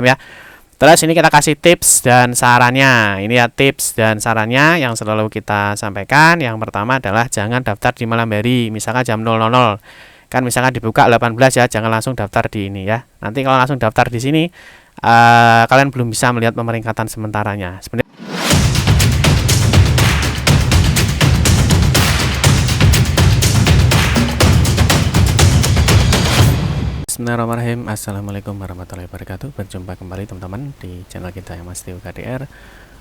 ya. Terus ini kita kasih tips dan sarannya. Ini ya tips dan sarannya yang selalu kita sampaikan. Yang pertama adalah jangan daftar di malam hari, misalkan jam 00. Kan misalkan dibuka 18 ya, jangan langsung daftar di ini ya. Nanti kalau langsung daftar di sini kalian belum bisa melihat pemeringkatan sementaranya. Sebenarnya Bismillahirrahmanirrahim. Assalamualaikum warahmatullahi wabarakatuh. Berjumpa kembali teman-teman di channel kita yang Mas Tio KDR.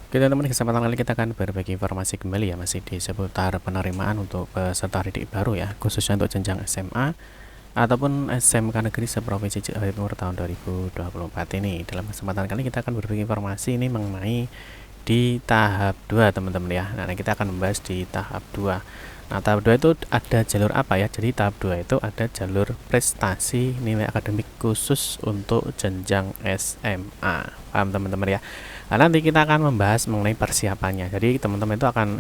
Oke teman-teman, kesempatan kali kita akan berbagi informasi kembali ya, masih di seputar penerimaan untuk peserta didik baru ya, khususnya untuk jenjang SMA ataupun SMK Negeri seprovinsi Jawa Timur tahun 2024 ini. Dalam kesempatan kali kita akan berbagi informasi ini mengenai di tahap 2 teman-teman ya. Nah, kita akan membahas di tahap 2. Nah, tahap 2 itu ada jalur apa ya? Jadi tahap 2 itu ada jalur prestasi nilai akademik khusus untuk jenjang SMA. Paham teman-teman ya? Nah, nanti kita akan membahas mengenai persiapannya. Jadi teman-teman itu akan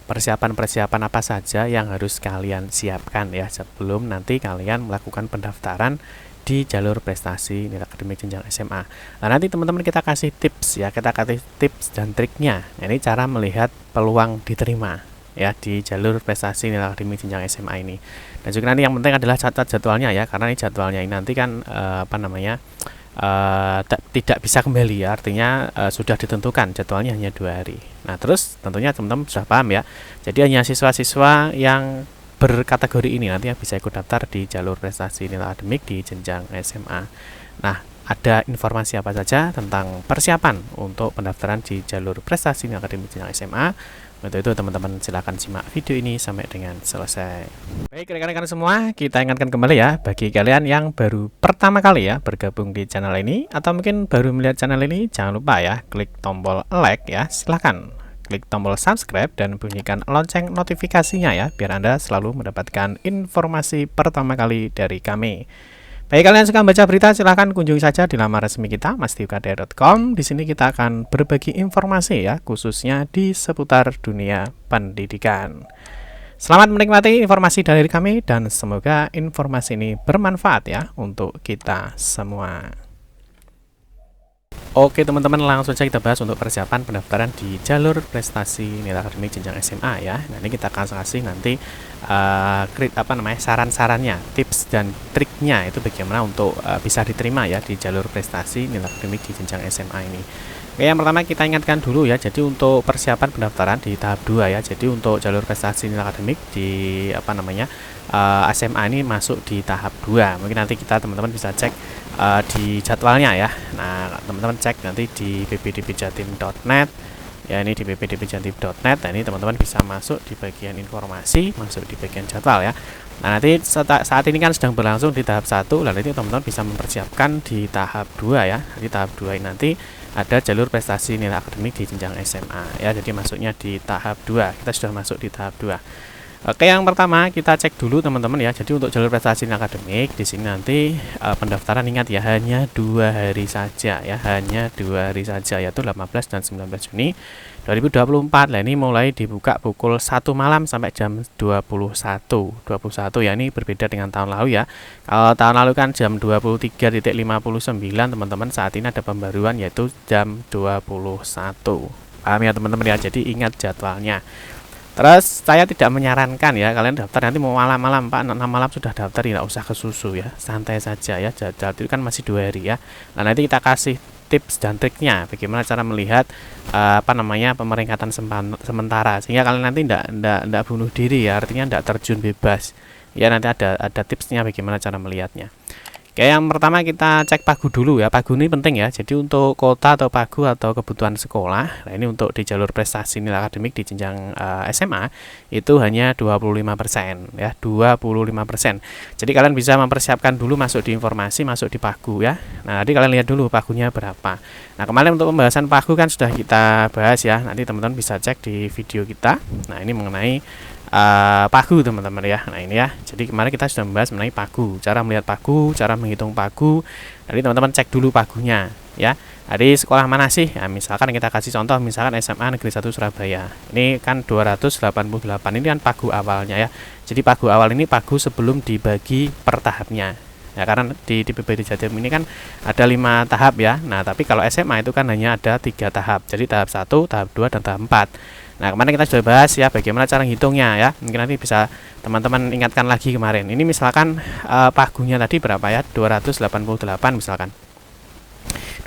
persiapan-persiapan apa saja yang harus kalian siapkan ya sebelum nanti kalian melakukan pendaftaran di jalur prestasi nilai akademik jenjang SMA. Nah, nanti teman-teman kita kasih tips ya, kita kasih tips dan triknya. Nah, ini cara melihat peluang diterima ya di jalur prestasi nilai akademik jenjang SMA ini. Dan juga nanti yang penting adalah catat jadwalnya ya, karena ini jadwalnya ini nanti kan tidak bisa kembali ya, artinya sudah ditentukan jadwalnya hanya 2 hari. Nah, terus tentunya teman-teman sudah paham ya. Jadi hanya siswa-siswa yang berkategori ini nanti yang bisa ikut daftar di jalur prestasi nilai akademik di jenjang SMA. Nah, ada informasi apa saja tentang persiapan untuk pendaftaran di jalur prestasi nilai akademik jenjang SMA? Untuk itu teman-teman silahkan simak video ini sampai dengan selesai. Baik rekan-rekan semua, kita ingatkan kembali ya, bagi kalian yang baru pertama kali ya bergabung di channel ini atau mungkin baru melihat channel ini, jangan lupa ya klik tombol like ya, silahkan klik tombol subscribe dan bunyikan lonceng notifikasinya ya, biar Anda selalu mendapatkan informasi pertama kali dari kami. Bagi kalian yang suka membaca berita, silahkan kunjungi saja di laman resmi kita, mastiukdr.com. Di sini kita akan berbagi informasi ya, khususnya di seputar dunia pendidikan. Selamat menikmati informasi dari kami dan semoga informasi ini bermanfaat ya untuk kita semua. Oke teman-teman, langsung saja kita bahas untuk persiapan pendaftaran di jalur prestasi nilai akademik jenjang SMA ya. Nah, ini kita akan kasih nanti saran-sarannya, tips dan triknya itu bagaimana untuk bisa diterima ya di jalur prestasi nilai akademik di jenjang SMA ini. Oke, yang pertama kita ingatkan dulu ya, jadi untuk persiapan pendaftaran di tahap 2 ya. Jadi untuk jalur prestasi nilai akademik di SMA ini masuk di tahap 2. Mungkin nanti kita teman-teman bisa cek di jadwalnya ya. Nah, teman-teman cek nanti di ppdbjatim.net ya, ini di ppdbjatim.net. Nah, ini teman-teman bisa masuk di bagian informasi, masuk di bagian jadwal ya. Nah, nanti saat ini kan sedang berlangsung di tahap 1, lalu itu teman-teman bisa mempersiapkan di tahap 2 ya. Di tahap 2 ini nanti ada jalur prestasi nilai akademik di jenjang SMA ya. Jadi masuknya di tahap 2. Kita sudah masuk di tahap 2. Oke, yang pertama kita cek dulu teman-teman ya. Jadi untuk jalur prestasi akademik di sini nanti pendaftaran, ingat ya, hanya 2 hari saja ya, hanya 2 hari saja, yaitu 18 dan 19 Juni 2024. Nah, ini mulai dibuka pukul 1 malam sampai jam 21 ya. Ini berbeda dengan tahun lalu ya. Kalau tahun lalu kan jam 23.59 teman-teman, saat ini ada pembaruan yaitu jam 21. Paham ya teman-teman ya. Jadi ingat jadwalnya. Terus saya tidak menyarankan ya kalian daftar nanti mau malam-malam Pak, 6 malam sudah daftar, tidak usah kesusu ya, santai saja ya, jadwal itu kan masih 2 hari ya. Nah, nanti kita kasih tips dan triknya bagaimana cara melihat pemeringkatan sementara sehingga kalian nanti tidak bunuh diri ya, artinya tidak terjun bebas ya. Nanti ada tipsnya bagaimana cara melihatnya. Oke, yang pertama kita cek pagu dulu ya. Pagu ini penting ya. Jadi untuk kota atau pagu atau kebutuhan sekolah. Nah, ini untuk di jalur prestasi nilai akademik di jenjang SMA itu hanya 25% ya, 25%. Jadi kalian bisa mempersiapkan dulu masuk di informasi, masuk di pagu ya. Nah, nanti kalian lihat dulu pagunya berapa. Nah, kemarin untuk pembahasan pagu kan sudah kita bahas ya. Nanti teman-teman bisa cek di video kita. Nah, ini mengenai pagu teman-teman ya. Nah, ini ya, jadi kemarin kita sudah membahas mengenai pagu, cara melihat pagu, cara menghitung pagu. Jadi teman-teman cek dulu pagunya ya. Dari sekolah mana sih? Nah, misalkan kita kasih contoh, misalkan SMA Negeri 1 Surabaya. Ini kan 288, ini kan pagu awalnya ya. Jadi pagu awal ini pagu sebelum dibagi per tahapnya. Ya, karena di PPD Jatim ini kan ada 5 tahap ya. Nah, tapi kalau SMA itu kan hanya ada 3 tahap. Jadi tahap 1, tahap 2, dan tahap 4. Nah, kemarin kita sudah bahas ya bagaimana cara ngitungnya ya. Mungkin nanti bisa teman-teman ingatkan lagi kemarin. Ini misalkan pagunya tadi berapa ya? 288 misalkan.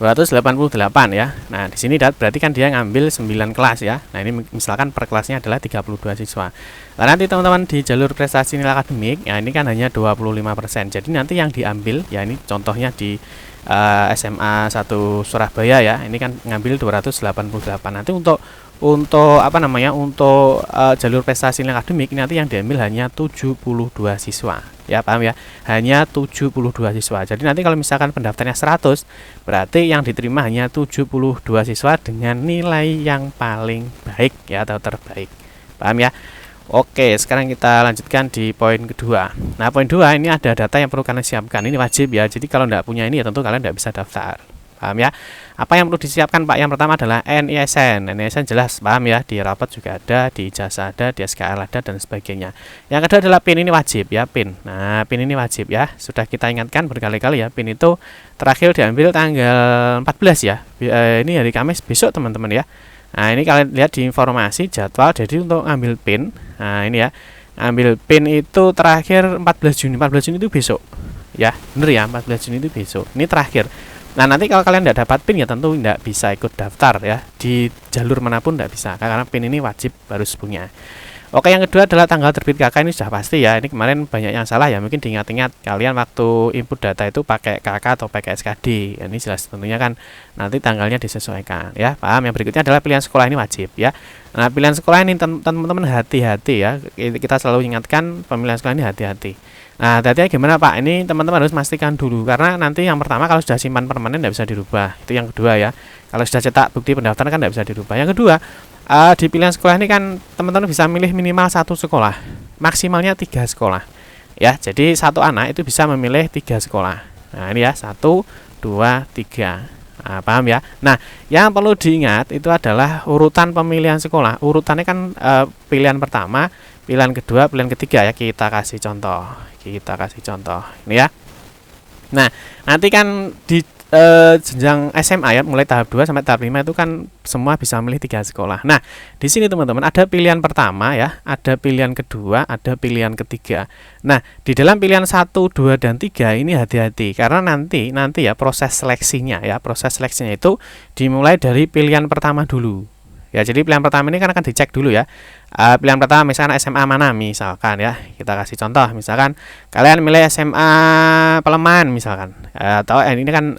288 ya. Nah, di sini berarti kan dia ngambil 9 kelas ya. Nah, ini misalkan per kelasnya adalah 32 siswa. Nah, nanti teman-teman di jalur prestasi nilai akademik, ya ini kan hanya 25%. Jadi nanti yang diambil ya ini contohnya di SMA 1 Surabaya ya. Ini kan ngambil 288. Nanti untuk apa namanya? Untuk jalur prestasi nilai akademik nanti yang diambil hanya 72 siswa. Ya, paham ya? Hanya 72 siswa. Jadi nanti kalau misalkan pendaftarnya 100, berarti yang diterima hanya 72 siswa dengan nilai yang paling baik ya atau terbaik. Paham ya? Oke, sekarang kita lanjutkan di poin kedua. Nah, poin 2 ini ada data yang perlu kalian siapkan. Ini wajib ya. Jadi kalau tidak punya ini ya tentu kalian tidak bisa daftar. Paham ya? Apa yang perlu disiapkan Pak? Yang pertama adalah NISN. NISN jelas, paham ya? Di rapot juga ada, di ijazah ada, di SKL ada, dan sebagainya. Yang kedua adalah PIN, ini wajib ya, PIN. Nah, PIN ini wajib ya. Sudah kita ingatkan berkali-kali ya, PIN itu terakhir diambil tanggal 14 ya. Ini hari Kamis besok teman-teman ya. Nah, ini kalian lihat di informasi jadwal. Jadi untuk ngambil PIN, nah ini ya, ambil PIN itu terakhir 14 Juni. 14 Juni itu besok. Ya, bener ya, 14 Juni itu besok. Ini terakhir. Nah, nanti kalau kalian tidak dapat PIN ya tentu tidak bisa ikut daftar ya. Di jalur manapun tidak bisa, karena PIN ini wajib harus punya. Oke, yang kedua adalah tanggal terbit KK, ini sudah pasti ya. Ini kemarin banyak yang salah ya, mungkin diingat-ingat kalian waktu input data itu pakai KK atau pakai SKD. Ini jelas tentunya kan nanti tanggalnya disesuaikan ya. Paham? Yang berikutnya adalah pilihan sekolah, ini wajib ya. Nah, pilihan sekolah ini teman-teman hati-hati ya. Kita selalu ingatkan pemilihan sekolah ini hati-hati. Nah, hati-hatinya gimana Pak? Ini teman-teman harus pastikan dulu, karena nanti yang pertama kalau sudah simpan permanen tidak bisa dirubah. Itu yang kedua ya. Kalau sudah cetak bukti pendaftaran kan tidak bisa dirubah. Yang kedua, di pilihan sekolah ini kan teman-teman bisa milih minimal 1 sekolah, maksimalnya 3 sekolah. Ya, jadi satu anak itu bisa memilih 3 sekolah. Nah, ini ya, 1, 2, 3. Nah, paham ya? Nah, yang perlu diingat itu adalah urutan pemilihan sekolah. Urutannya kan pilihan pertama, pilihan kedua, pilihan ketiga ya. Kita kasih contoh. Ini ya. Nah, nanti kan di jenjang SMA ya, mulai tahap 2 sampai tahap 5 itu kan semua bisa memilih 3 sekolah. Nah, di sini teman-teman ada pilihan pertama ya, ada pilihan kedua, ada pilihan ketiga. Nah, di dalam pilihan 1, 2, dan 3 ini hati-hati, karena nanti ya proses seleksinya itu dimulai dari pilihan pertama dulu. Ya, jadi pilihan pertama ini kan akan dicek dulu ya. Pilihan pertama misalkan SMA mana misalkan ya. Kita kasih contoh, misalkan kalian milih SMA Peleman misalkan. Atau ini kan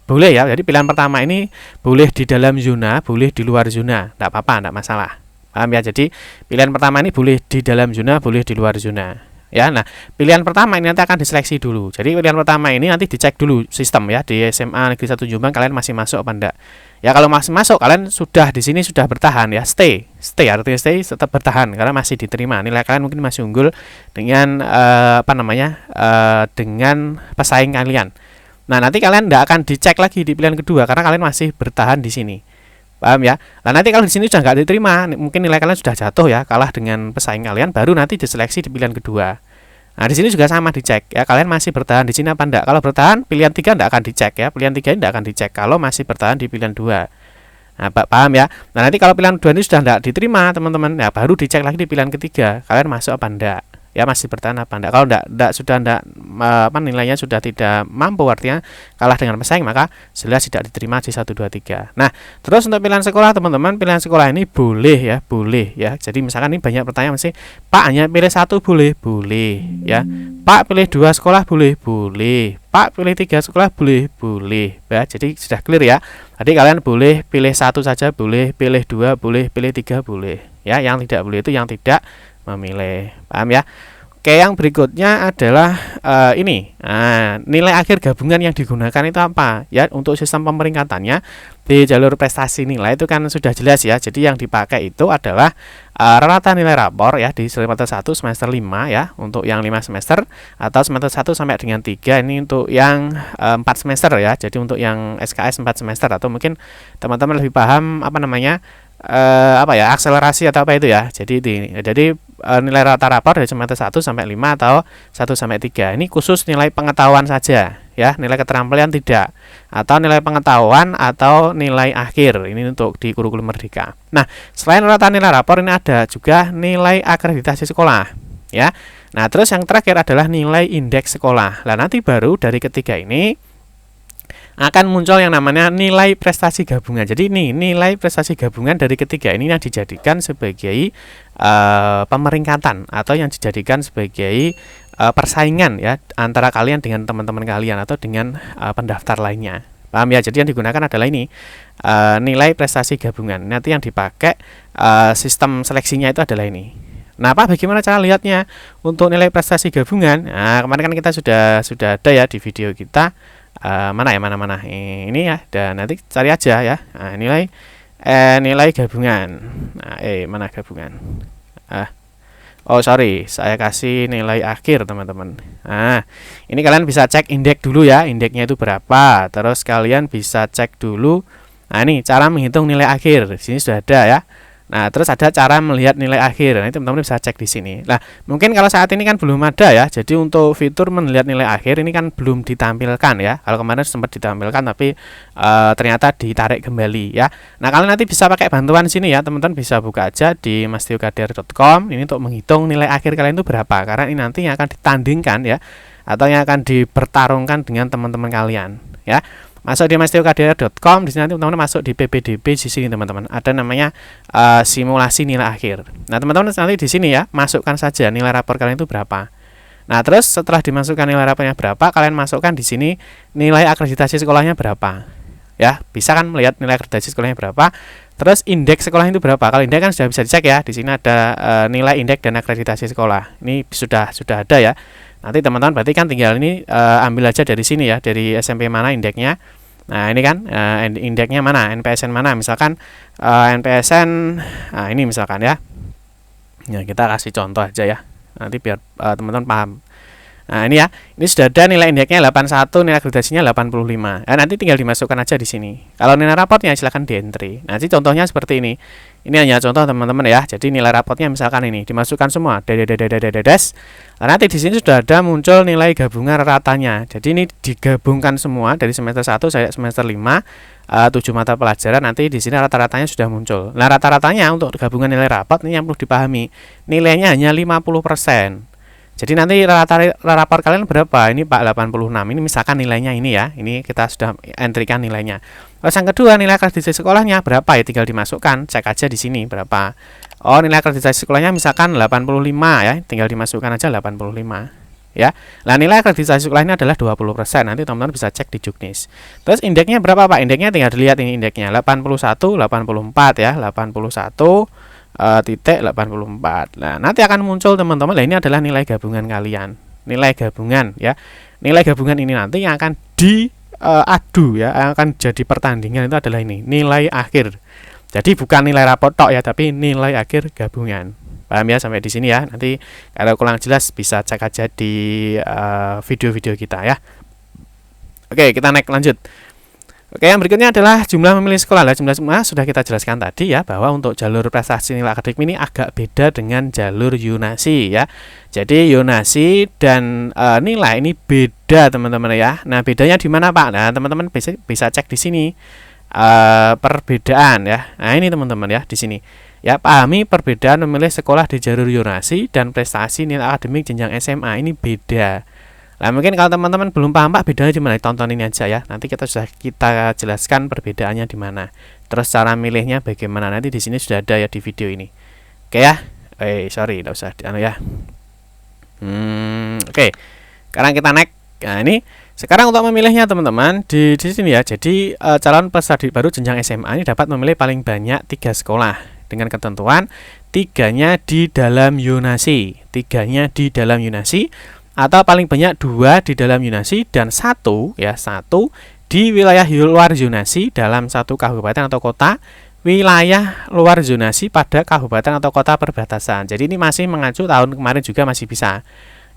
boleh ya. Jadi pilihan pertama ini boleh di dalam zona, boleh di luar zona. Tidak apa-apa, tidak masalah. Paham ya? Jadi pilihan pertama ini boleh di dalam zona, boleh di luar zona. Ya, nah pilihan pertama ini nanti akan diseleksi dulu. Jadi pilihan pertama ini nanti dicek dulu sistem ya, di SMA Negeri 1 Jombang kalian masih masuk apa enggak. Ya, kalau masih masuk kalian sudah di sini sudah bertahan ya, stay artinya stay, tetap bertahan karena masih diterima. Nilai kalian mungkin masih unggul dengan dengan pesaing kalian. Nah, nanti kalian tidak akan dicek lagi di pilihan kedua karena kalian masih bertahan di sini. Paham ya? Nah, nanti kalau di sini sudah nggak diterima, mungkin nilai kalian sudah jatuh ya, kalah dengan pesaing kalian, baru nanti diseleksi di pilihan kedua. Nah, di sini juga sama dicek ya, kalian masih bertahan di sini apa enggak. Kalau bertahan, pilihan 3 enggak akan dicek ya. Pilihan 3 ini enggak akan dicek kalau masih bertahan di pilihan 2. Nah, paham ya? Nah, nanti kalau pilihan 2 ini sudah enggak diterima, teman-teman, ya baru dicek lagi di pilihan ketiga, kalian masuk apa enggak. Ya, masih bertahan apa enggak. Kalau enggak nilainya sudah tidak mampu, artinya kalah dengan pesaing, maka jelas tidak diterima di 1, 2, 3. Nah, terus untuk pilihan sekolah teman-teman, pilihan sekolah ini boleh ya. Jadi misalkan ini banyak pertanyaan masih, Pak hanya pilih 1 boleh ya. Pak pilih 2 sekolah boleh. Pak pilih 3 sekolah boleh ya. Jadi sudah clear ya. Tadi kalian boleh pilih 1 saja boleh, pilih 2 boleh, pilih 3 boleh. Ya, yang tidak boleh itu yang tidak memilih. Paham ya? Oke, yang berikutnya adalah ini. Nah, nilai akhir gabungan yang digunakan itu apa? Ya, untuk sistem pemeringkatannya di jalur prestasi nilai itu kan sudah jelas ya. Jadi yang dipakai itu adalah rata nilai rapor ya di semester 1 semester 5 ya, untuk yang 5 semester, atau semester 1 sampai dengan 3 ini untuk yang 4 semester ya. Jadi untuk yang SKS 4 semester, atau mungkin teman-teman lebih paham apa ya, akselerasi atau apa itu ya. Jadi nilai rata rapor dari semester 1 sampai 5 atau 1 sampai 3. Ini khusus nilai pengetahuan saja ya, nilai keterampilan tidak. Atau nilai pengetahuan atau nilai akhir. Ini untuk di kurikulum Merdeka. Nah, selain rata nilai rapor ini ada juga nilai akreditasi sekolah ya. Nah, terus yang terakhir adalah nilai indeks sekolah. Nah, nanti baru dari ketiga ini akan muncul yang namanya nilai prestasi gabungan. Jadi ini nilai prestasi gabungan dari ketiga ini yang dijadikan sebagai pemeringkatan atau yang dijadikan sebagai persaingan ya antara kalian dengan teman-teman kalian atau dengan pendaftar lainnya. Paham ya? Jadi yang digunakan adalah ini nilai prestasi gabungan. Nanti yang dipakai sistem seleksinya itu adalah ini. Nah, bagaimana cara lihatnya untuk nilai prestasi gabungan? Nah, kemarin kan kita sudah ada ya di video kita. Mana ini ya, dan nanti cari aja ya. Nah, nilai gabungan. Nah, mana gabungan? Oh sorry, saya kasih nilai akhir teman-teman. Nah, ini kalian bisa cek indeks dulu ya, indeksnya itu berapa. Terus kalian bisa cek dulu. Nah, ini cara menghitung nilai akhir. Di sini sudah ada ya. Nah, terus ada cara melihat nilai akhir. Nah, teman-teman bisa cek di sini. Nah, mungkin kalau saat ini kan belum ada ya. Jadi untuk fitur melihat nilai akhir ini kan belum ditampilkan ya. Kalau kemarin sempat ditampilkan tapi ternyata ditarik kembali ya. Nah, kalian nanti bisa pakai bantuan sini ya. Teman-teman bisa buka aja di mastiokdr.com. Ini untuk menghitung nilai akhir kalian itu berapa. Karena ini nanti yang akan ditandingkan ya, atau yang akan dipertarungkan dengan teman-teman kalian ya. Masuk di mastiokdr.com, di sini nanti teman-teman masuk di PPDB di sini teman-teman. Ada namanya simulasi nilai akhir. Nah, teman-teman nanti di sini ya, masukkan saja nilai rapor kalian itu berapa. Nah, terus setelah dimasukkan nilai rapornya berapa, kalian masukkan di sini nilai akreditasi sekolahnya berapa. Ya, bisa kan melihat nilai akreditasi sekolahnya berapa. Terus indeks sekolah itu berapa? Kalau indeks kan sudah bisa dicek ya. Di sini ada nilai indeks dan akreditasi sekolah. Ini sudah ada ya. Nanti teman-teman berarti kan tinggal ini ambil aja dari sini ya, dari SMP mana indeksnya. Nah, ini kan indeksnya mana, NPSN mana, misalkan NPSN, nah ini misalkan ya. Ya, kita kasih contoh aja ya, nanti biar teman-teman paham. Nah, ini ya, ini sudah ada nilai indeksnya 81, nilai akreditasinya 85. Nah, nanti tinggal dimasukkan aja di sini. Kalau nilai raportnya silahkan di entry. Nanti contohnya seperti ini. Ini hanya contoh teman-teman ya. Jadi nilai raportnya misalkan ini dimasukkan semua. Nah, nanti di sini sudah ada muncul nilai gabungan ratanya. Jadi ini digabungkan semua dari semester 1 sampai semester 5, 7 mata pelajaran. Nanti di sini rata-ratanya sudah muncul. Nah, rata-ratanya untuk gabungan nilai raport ini yang perlu dipahami. Nilainya hanya 50%. Jadi nanti rata rapor kalian berapa? Ini Pak 86. Ini misalkan nilainya ini ya. Ini kita sudah entrykan nilainya. Terus yang kedua, nilai akreditasi sekolahnya berapa ya? Tinggal dimasukkan, cek aja di sini berapa. Oh, nilai akreditasi sekolahnya misalkan 85 ya. Tinggal dimasukkan aja 85 ya. Nah, nilai akreditasi sekolah ini adalah 20%. Nanti teman-teman bisa cek di Juknis. Terus indeksnya berapa Pak? Indeksnya tinggal dilihat ini indeksnya 81, 84 ya. 81 titik 84. Nah, nanti akan muncul teman-teman. Nah, ini adalah nilai gabungan kalian. Nilai gabungan ya. Nilai gabungan ini nanti yang akan diadu ya, yang akan jadi pertandingan itu adalah ini, nilai akhir. Jadi bukan nilai rapor tok ya, tapi nilai akhir gabungan. Paham ya sampai di sini ya. Nanti kalau kurang jelas bisa cek aja di video-video kita ya. Oke, kita naik lanjut. Oke, yang berikutnya adalah jumlah memilih sekolah. Nah, jumlah sekolah sudah kita jelaskan tadi ya, bahwa untuk jalur prestasi nilai akademik ini agak beda dengan jalur yonasi ya. Jadi yonasi dan nilai ini beda teman-teman ya. Nah, bedanya di mana Pak? Nah, teman-teman bisa cek di sini perbedaan ya. Nah, ini teman-teman ya di sini. Ya, pahami perbedaan memilih sekolah di jalur yonasi dan prestasi nilai akademik jenjang SMA ini beda. Nah, mungkin kalau teman-teman belum paham Pak bedanya di mana, tonton ini aja ya. Nanti kita jelaskan perbedaannya di mana. Terus cara milihnya bagaimana, nanti di sini sudah ada ya di video ini. Oke ya. Sorry, enggak usah ya. Oke. Sekarang kita naik. Nah, ini sekarang untuk memilihnya teman-teman di sini ya. Jadi calon peserta baru jenjang SMA ini dapat memilih paling banyak 3 sekolah dengan ketentuan 3-nya di dalam yonasi, 3-nya di dalam yonasi, atau paling banyak 2 di dalam yonasi dan 1 di wilayah luar zonasi dalam 1 kabupaten atau kota, wilayah luar zonasi pada kabupaten atau kota perbatasan. Jadi ini masih mengacu tahun kemarin juga masih bisa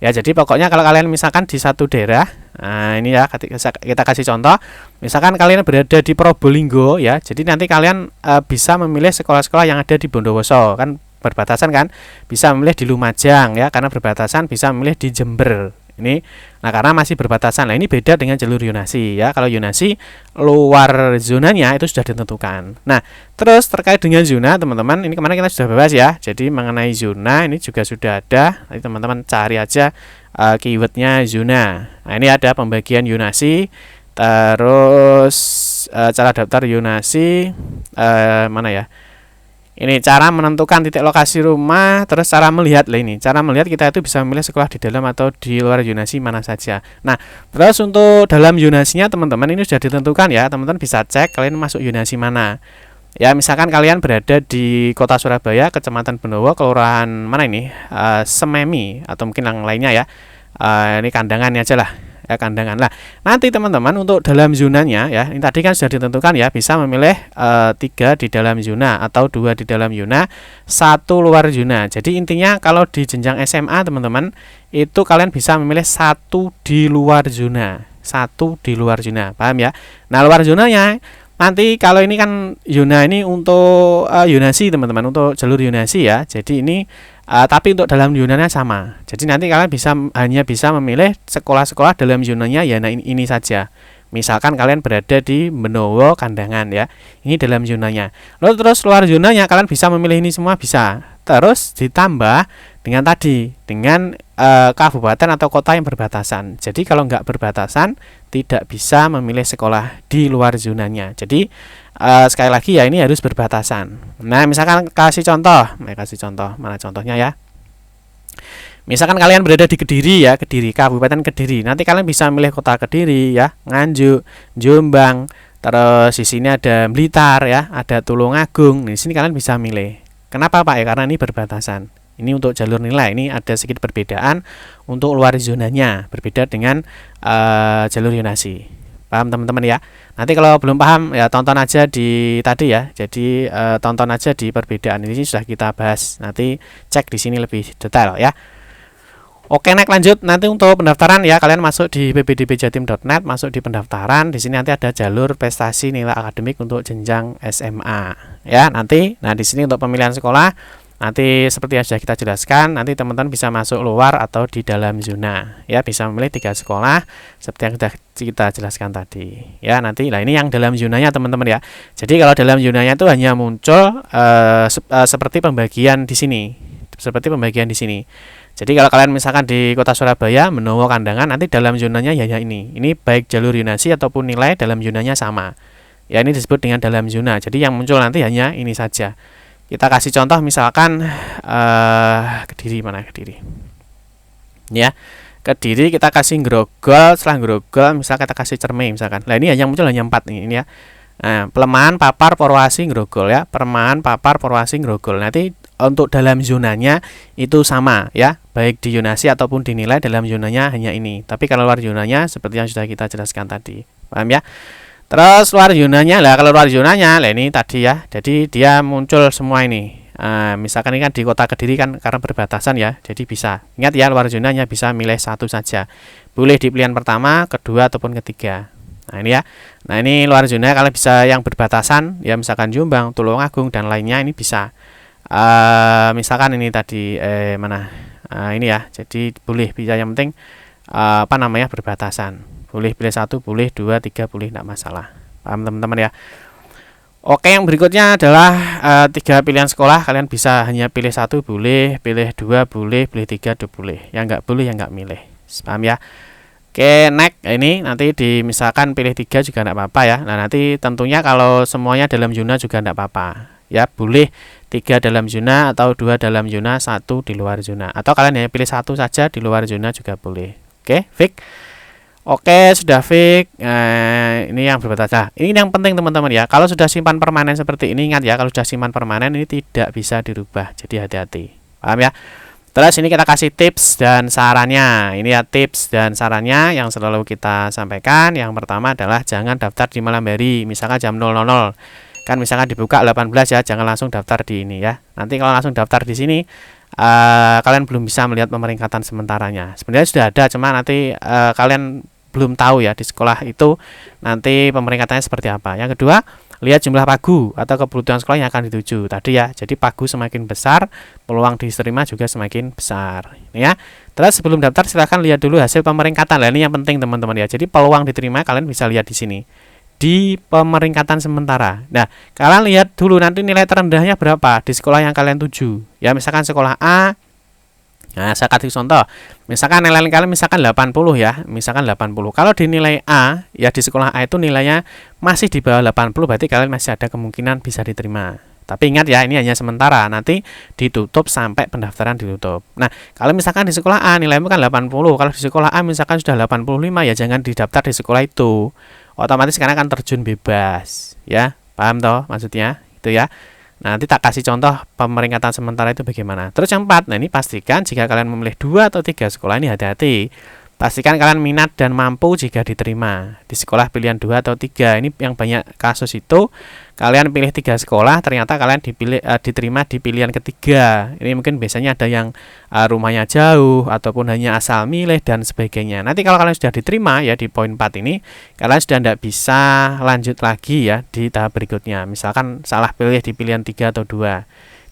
Ya, jadi pokoknya kalau kalian misalkan di satu daerah, nah ini ya kita kasih contoh, misalkan kalian berada di Probolinggo ya, jadi nanti kalian bisa memilih sekolah-sekolah yang ada di Bondowoso, kan berbatasan kan, bisa memilih di Lumajang ya, karena berbatasan, bisa memilih di Jember. Ini, nah karena masih berbatasan. Nah ini beda dengan jalur zonasi ya. Kalau zonasi luar zonanya itu sudah ditentukan. Nah terus terkait dengan zona teman-teman, ini kemarin kita sudah bahas ya. Jadi mengenai zona ini juga sudah ada. Nanti teman-teman cari aja keywordnya zona. Nah ini ada pembagian zonasi, terus cara daftar zonasi, mana ya? Ini cara menentukan titik lokasi rumah, terus cara melihat lah ini. Cara melihat kita itu bisa memilih sekolah di dalam atau di luar zonasi mana saja. Nah, terus untuk dalam zonasinya teman-teman ini sudah ditentukan ya. Teman-teman bisa cek kalian masuk zonasi mana. Ya, misalkan kalian berada di Kota Surabaya, Kecamatan Benowo, Kelurahan mana ini? Sememi atau mungkin yang lainnya ya. Ini kandangannya aja lah. Ya, kandangan lah. Nanti teman-teman untuk dalam zonanya ya, ini tadi kan sudah ditentukan ya, bisa memilih 3 di dalam zona atau 2 di dalam zona, 1 luar zona. Jadi intinya kalau di jenjang SMA teman-teman itu kalian bisa memilih 1 di luar zona, 1 di luar zona, paham ya? Nah luar zonanya nanti kalau ini kan zona ini untuk zonasi teman-teman, untuk jalur zonasi ya. Jadi ini tapi untuk dalam zonanya sama. Jadi nanti kalian hanya bisa memilih sekolah-sekolah dalam zonanya ya, nah ini saja. Misalkan kalian berada di Benowo Kandangan ya, ini dalam zonanya. Lalu terus luar zonanya kalian bisa memilih ini semua bisa. Terus ditambah dengan tadi dengan kabupaten atau kota yang berbatasan. Jadi kalau nggak berbatasan tidak bisa memilih sekolah di luar zonanya. Jadi sekali lagi ya ini harus berbatasan. Nah misalkan kasih contoh, mana contohnya ya? Misalkan kalian berada di Kediri ya, Kediri, Kabupaten Kediri. Nanti kalian bisa memilih kota Kediri ya, Nganjuk, Jombang, terus di sini ada Blitar ya, ada Tulungagung. Di sini kalian bisa milih. Kenapa Pak ya? Karena ini berbatasan. Ini untuk jalur nilai, ini ada sedikit perbedaan untuk luar zonanya, berbeda dengan jalur zonasi. Paham teman-teman ya? Nanti kalau belum paham ya tonton aja di tadi ya. Jadi tonton aja di perbedaan ini sudah kita bahas. Nanti cek di sini lebih detail ya. Oke, next lanjut. Nanti untuk pendaftaran ya, kalian masuk di ppdbjatim.net, masuk di pendaftaran. Di sini nanti ada jalur prestasi nilai akademik untuk jenjang SMA. Ya, nanti nah di sini untuk pemilihan sekolah nanti seperti yang sudah kita jelaskan, nanti teman-teman bisa masuk luar atau di dalam zona. Ya, bisa memilih 3 sekolah seperti yang sudah kita jelaskan tadi. Ya, nanti nah ini yang dalam zonanya teman-teman ya. Jadi kalau dalam zonanya itu hanya muncul seperti pembagian di sini. Seperti pembagian di sini. Jadi kalau kalian misalkan di Kota Surabaya, Benowo Kandangan, nanti dalam zonanya hanya ini. Ini baik jalur zonasi ataupun nilai dalam zonanya sama. Ya, ini disebut dengan dalam zona. Jadi yang muncul nanti hanya ini saja. Kita kasih contoh misalkan Kediri, mana Kediri? Ya, Kediri kita kasih Grogol, setelah Grogol misalkan kita kasih Cermai misalkan. Nah, ini yang muncul hanya 4 ini ya. Nah, Pelemahan, Papar, Purwasi, Grogol ya. Pelemahan, Papar, Purwasi, Grogol. Nanti untuk dalam zonanya itu sama ya, baik di zonasi ataupun dinilai dalam zonanya hanya ini. Tapi kalau luar zonanya seperti yang sudah kita jelaskan tadi. Paham ya? Terus luar zonanya lah, kalau luar zonanya lah ini tadi ya. Jadi dia muncul semua ini. Misalkan ini kan di Kota Kediri kan karena berbatasan ya. Jadi bisa. Ingat ya, luar zonanya bisa milih 1 saja. Boleh di pilihan pertama, kedua ataupun ketiga. Nah ini ya. Nah ini luar zona kalian bisa yang berbatasan ya, misalkan Jombang, Tulungagung dan lainnya ini bisa. Misalkan ini tadi mana? Ini ya. Jadi boleh bisa, yang penting berbatasan. Boleh pilih 1, boleh 2, 3, boleh, tidak masalah. Paham teman-teman ya? Oke, yang berikutnya adalah 3 pilihan sekolah. Kalian bisa hanya pilih 1 boleh, pilih 2 boleh, pilih 3 boleh. Yang enggak boleh yang enggak milih. Paham ya? Oke, next ini nanti misalkan pilih 3 juga tidak apa-apa ya. Nah nanti tentunya kalau semuanya dalam zona juga tidak apa-apa ya. Boleh 3 dalam zona atau 2 dalam zona, 1 di luar zona. Atau kalian hanya pilih 1 saja di luar zona juga boleh. Oke, fix. Oke, sudah fix. Ini yang berbatasan. Ini yang penting teman-teman ya. Kalau sudah simpan permanen seperti ini, ingat ya, kalau sudah simpan permanen ini tidak bisa dirubah. Jadi hati-hati. Paham ya? Terus ini kita kasih tips dan sarannya. Ini ya tips dan sarannya yang selalu kita sampaikan. Yang pertama adalah jangan daftar di malam hari. Misalkan jam 00. Kan misalkan dibuka 18 ya, jangan langsung daftar di ini ya. Nanti kalau langsung daftar di sini kalian belum bisa melihat pemeringkatan sementaranya. Sebenarnya sudah ada, cuma nanti kalian belum tahu ya di sekolah itu nanti pemeringkatannya seperti apa. Yang kedua, lihat jumlah pagu atau kebutuhan sekolah yang akan dituju tadi ya. Jadi pagu semakin besar, peluang diterima juga semakin besar. Ini ya. Terus sebelum daftar silahkan lihat dulu hasil pemeringkatan. Nah, ini yang penting teman-teman ya. Jadi peluang diterima kalian bisa lihat di sini. Di pemeringkatan sementara. Nah, kalian lihat dulu nanti nilai terendahnya berapa di sekolah yang kalian tuju. Ya, misalkan sekolah A. Nah, saya kasih contoh. Misalkan nilai kalian misalkan 80 ya, misalkan 80. Kalau di nilai A, ya di sekolah A itu nilainya masih di bawah 80, berarti kalian masih ada kemungkinan bisa diterima. Tapi ingat ya, ini hanya sementara, nanti ditutup sampai pendaftaran ditutup. Nah, kalau misalkan di sekolah A nilaimu kan 80, kalau di sekolah A misalkan sudah 85, ya jangan didaftar di sekolah itu. Otomatis karena akan terjun bebas, ya. Paham toh maksudnya? Itu ya. Nanti tak kasih contoh pemeringkatan sementara itu bagaimana. Terus yang 4, nah ini pastikan jika kalian memilih 2 atau 3 sekolah ini hati-hati. Pastikan kalian minat dan mampu jika diterima di sekolah pilihan 2 atau 3. Ini yang banyak kasus itu kalian pilih 3 sekolah, ternyata kalian diterima di pilihan ketiga. Ini mungkin biasanya ada yang rumahnya jauh ataupun hanya asal milih dan sebagainya. Nanti kalau kalian sudah diterima ya di poin 4 ini, kalian sudah tidak bisa lanjut lagi ya di tahap berikutnya. Misalkan salah pilih di pilihan 3 atau 2.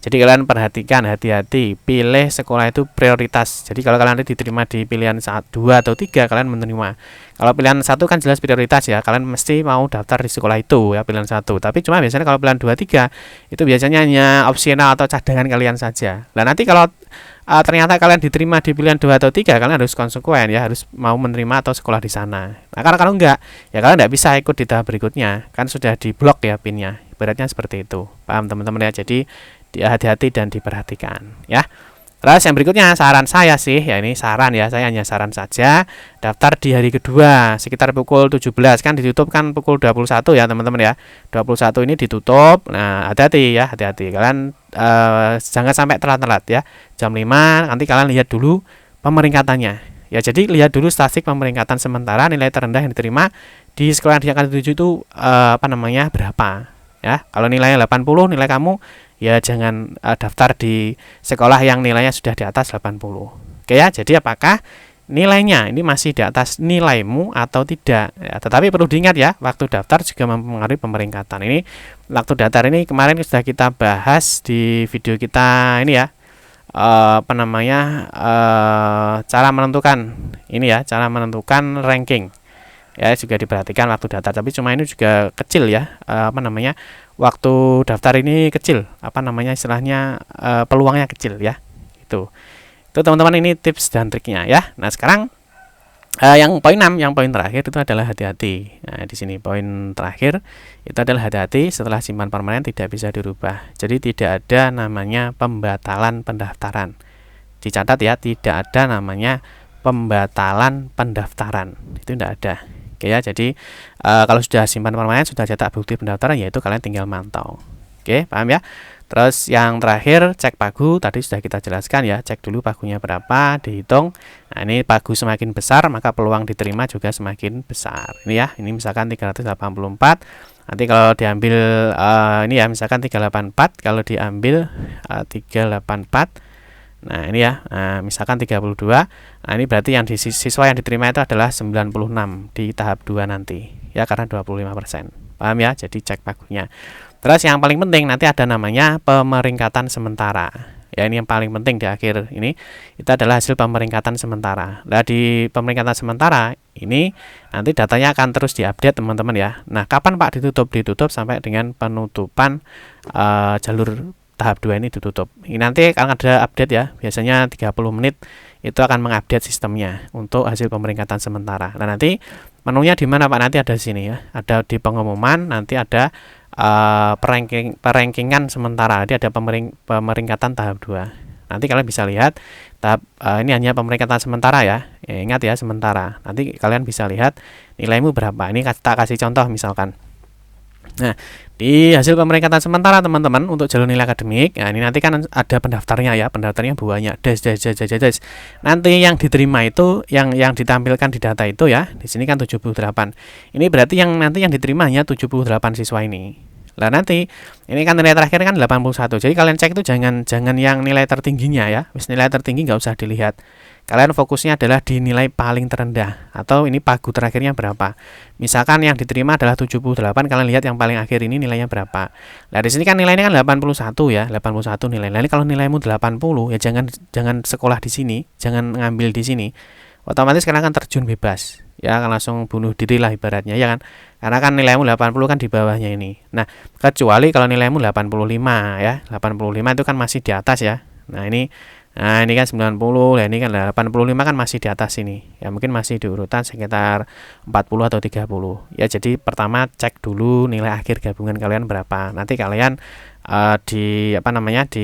Jadi kalian perhatikan, hati-hati, pilih sekolah itu prioritas. Jadi kalau kalian diterima di pilihan 1, 2 atau 3, kalian menerima. Kalau pilihan 1 kan jelas prioritas ya, kalian mesti mau daftar di sekolah itu ya, pilihan 1. Tapi cuma biasanya kalau pilihan 2, 3 itu biasanya hanya opsional atau cadangan kalian saja. Nah, nanti kalau ternyata kalian diterima di pilihan 2 atau 3, kalian harus konsekuen ya, harus mau menerima atau sekolah di sana. Nah, karena kalau enggak, ya kalian enggak bisa ikut di tahap berikutnya. Kan sudah diblok ya pinnya. Ibaratnya seperti itu. Paham teman-teman ya? Jadi hati-hati dan diperhatikan ya. Terus yang berikutnya saran saya sih, ya ini saran ya, saya hanya saran saja. Daftar di hari kedua sekitar pukul 17, kan ditutup kan pukul 21 ya teman-teman ya. 21 ini ditutup. Nah, hati-hati ya, hati-hati. Kalian jangan sampai telat-telat ya. Jam 5 nanti kalian lihat dulu pemeringkatannya. Ya, jadi lihat dulu statistik pemeringkatan sementara, nilai terendah yang diterima di sekolah yang akan dituju itu berapa ya. Kalau nilainya 80, nilai kamu ya jangan daftar di sekolah yang nilainya sudah di atas 80. Oke ya, jadi apakah nilainya ini masih di atas nilaimu atau tidak ya, tetapi perlu diingat ya, waktu daftar juga mempengaruhi pemeringkatan. Ini waktu daftar ini kemarin sudah kita bahas di video kita ini ya, cara menentukan ini ya, cara menentukan ranking ya, juga diperhatikan waktu daftar. Tapi cuma ini juga kecil ya, waktu daftar ini kecil, istilahnya peluangnya kecil ya. Itu teman-teman, ini tips dan triknya ya. Nah, sekarang yang poin 6, yang poin terakhir itu adalah hati-hati. Nah, di sini poin terakhir itu adalah hati-hati setelah simpan permanen tidak bisa dirubah. Jadi tidak ada namanya pembatalan pendaftaran. Dicatat ya, tidak ada namanya pembatalan pendaftaran. Itu tidak ada. Oke ya, jadi kalau sudah simpan permanen, sudah cetak bukti pendaftaran, yaitu kalian tinggal mantau. Oke, paham ya? Terus yang terakhir, cek pagu, tadi sudah kita jelaskan ya, cek dulu pagunya berapa, dihitung. Nah, ini pagu semakin besar, maka peluang diterima juga semakin besar. Ini ya, ini misalkan 384, nanti kalau diambil ini ya, misalkan 384, kalau diambil 384, nah ini ya, misalkan 32, nah ini berarti yang siswa yang diterima itu adalah 96 di tahap 2 nanti, ya, karena 25%. Paham ya? Jadi cek pagunya. Terus yang paling penting nanti ada namanya pemeringkatan sementara. Ya, ini yang paling penting di akhir ini, itu adalah hasil pemeringkatan sementara. Nah, di pemeringkatan sementara ini nanti datanya akan terus diupdate teman-teman ya. Nah, kapan Pak ditutup? Ditutup sampai dengan penutupan jalur tahap 2 ini ditutup. Ini nanti akan ada update ya, biasanya 30 menit itu akan mengupdate sistemnya untuk hasil pemeringkatan sementara. Nah, nanti menunya di mana Pak? Nanti ada di sini ya. Ada di pengumuman, nanti ada perankingan sementara. Jadi ada pemeringkatan tahap 2. Nanti kalian bisa lihat tahap ini hanya pemeringkatan sementara ya. Ingat ya, sementara. Nanti kalian bisa lihat nilaimu berapa. Ini tak kasih contoh misalkan. Nah, di hasil pemeringkatan sementara teman-teman untuk jalur nilai akademik, nah ini nanti kan ada pendaftarnya ya, pendaftarnya banyak, des. Nanti yang diterima itu yang ditampilkan di data itu ya, di sini kan 78. Ini berarti yang nanti yang diterima hanya 78 siswa ini. Nah, nanti ini kan nilai terakhir kan 81. Jadi kalian cek itu jangan yang nilai tertingginya ya. Nilai tertinggi nggak usah dilihat. Kalian fokusnya adalah di nilai paling terendah atau ini pagu terakhirnya berapa. Misalkan yang diterima adalah 78, kalian lihat yang paling akhir ini nilainya berapa. Nah, di sini kan nilainya kan 81 ya, 81 nilai. Nah, ini kalau nilaimu 80 ya jangan sekolah di sini, jangan ngambil di sini. Otomatis kalian akan terjun bebas. Ya, akan langsung bunuh diri lah ibaratnya ya kan. Karena kan nilaimu 80 kan di bawahnya ini. Nah, kecuali kalau nilaimu 85 ya. 85 itu kan masih di atas ya. Nah, ini kan 90, nah ini kan 85 kan masih di atas ini. Ya, mungkin masih di urutan sekitar 40 atau 30. Ya, jadi pertama cek dulu nilai akhir gabungan kalian berapa. Nanti kalian di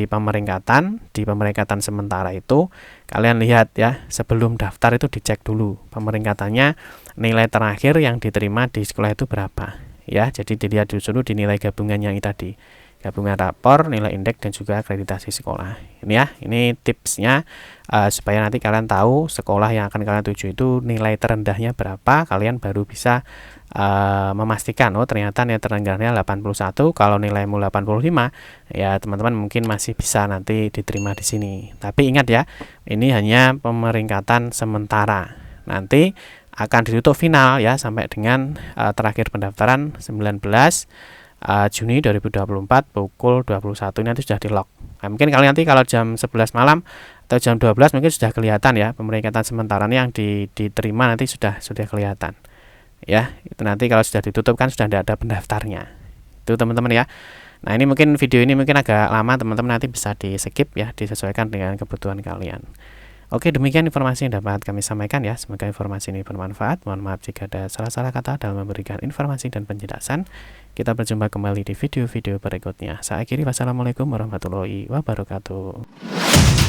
pemeringkatan sementara itu kalian lihat ya, sebelum daftar itu dicek dulu pemeringkatannya, nilai terakhir yang diterima di sekolah itu berapa ya. Jadi dilihat dulu di nilai gabungan yang tadi, gabungan rapor, nilai indeks, dan juga akreditasi sekolah. Ini ya, ini tipsnya supaya nanti kalian tahu sekolah yang akan kalian tuju itu nilai terendahnya berapa, kalian baru bisa memastikan oh ternyata nilai terendahnya 81. Kalau nilaimu 85 ya teman-teman mungkin masih bisa nanti diterima di sini. Tapi ingat ya, ini hanya pemeringkatan sementara. Nanti akan ditutup final ya sampai dengan terakhir pendaftaran 19 Juni 2024 pukul 21. Ini nanti sudah di lock. Nah, mungkin kalian nanti kalau jam 11 malam atau jam 12 mungkin sudah kelihatan ya pemeringkatan sementara yang diterima nanti sudah kelihatan. Ya, itu nanti kalau sudah ditutup kan sudah tidak ada pendaftarnya. Itu teman-teman ya. Nah, ini mungkin video ini mungkin agak lama, teman-teman nanti bisa di-skip ya, disesuaikan dengan kebutuhan kalian. Oke, demikian informasi yang dapat kami sampaikan ya. Semoga informasi ini bermanfaat. Mohon maaf jika ada salah-salah kata dalam memberikan informasi dan penjelasan. Kita berjumpa kembali di video-video berikutnya. Saya akhiri, wassalamualaikum warahmatullahi wabarakatuh.